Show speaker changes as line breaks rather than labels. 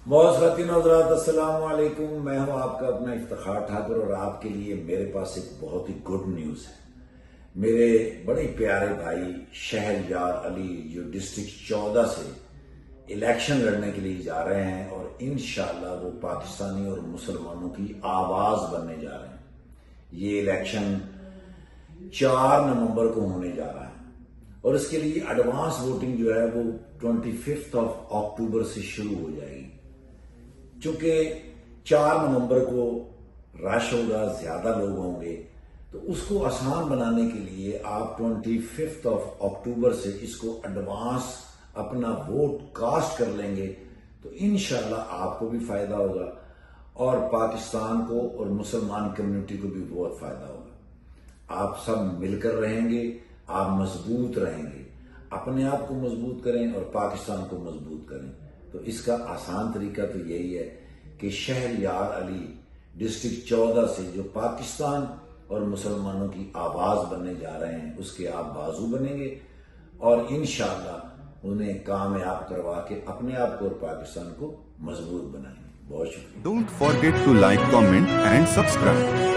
बहुत ख़वातीन हज़रात अस्सलाम वालेकुम। मैं हूं आपका अपना इफ्तिखार ठाकुर और आपके लिए मेरे पास एक बहुत ही गुड न्यूज़ है। मेरे बड़े प्यारे भाई शहरयार अली जो डिस्ट्रिक्ट 14 से इलेक्शन लड़ने के लिए जा रहे हैं और इंशाअल्लाह वो पाकिस्तानी और मुसलमानों की आवाज़ बनने जा रहे हैं। ये इलेक्शन 4 नवंबर को होने जा रहा है और इसके लिए एडवांस वोटिंग जो है वो 25 अक्टूबर से शुरू हो जाएगी। चूंकि 4 नवंबर को रश होगा, ज्यादा लोग होंगे, तो उसको आसान बनाने के लिए आप 25 अक्टूबर से इसको एडवांस अपना वोट कास्ट कर लेंगे तो इंशाल्लाह आपको भी फायदा होगा और पाकिस्तान को और मुसलमान कम्युनिटी को भी बहुत फायदा होगा। आप सब मिलकर रहेंगे, आप मजबूत रहेंगे, अपने आप को मजबूत करें और पाकिस्तान को मजबूत करें। तो इसका आसान तरीका तो यही है कि शहरयार अली डिस्ट्रिक्ट 14 से जो पाकिस्तान और मुसलमानों की आवाज़ बनने जा रहे हैं उसके आप बाजू बनेंगे और इंशाअल्लाह उन्हें कामयाब करवा के अपने आप को और पाकिस्तान को मजबूत बनाएंगे। बहुत शुक्रिया।
Don't forget to like, comment and subscribe.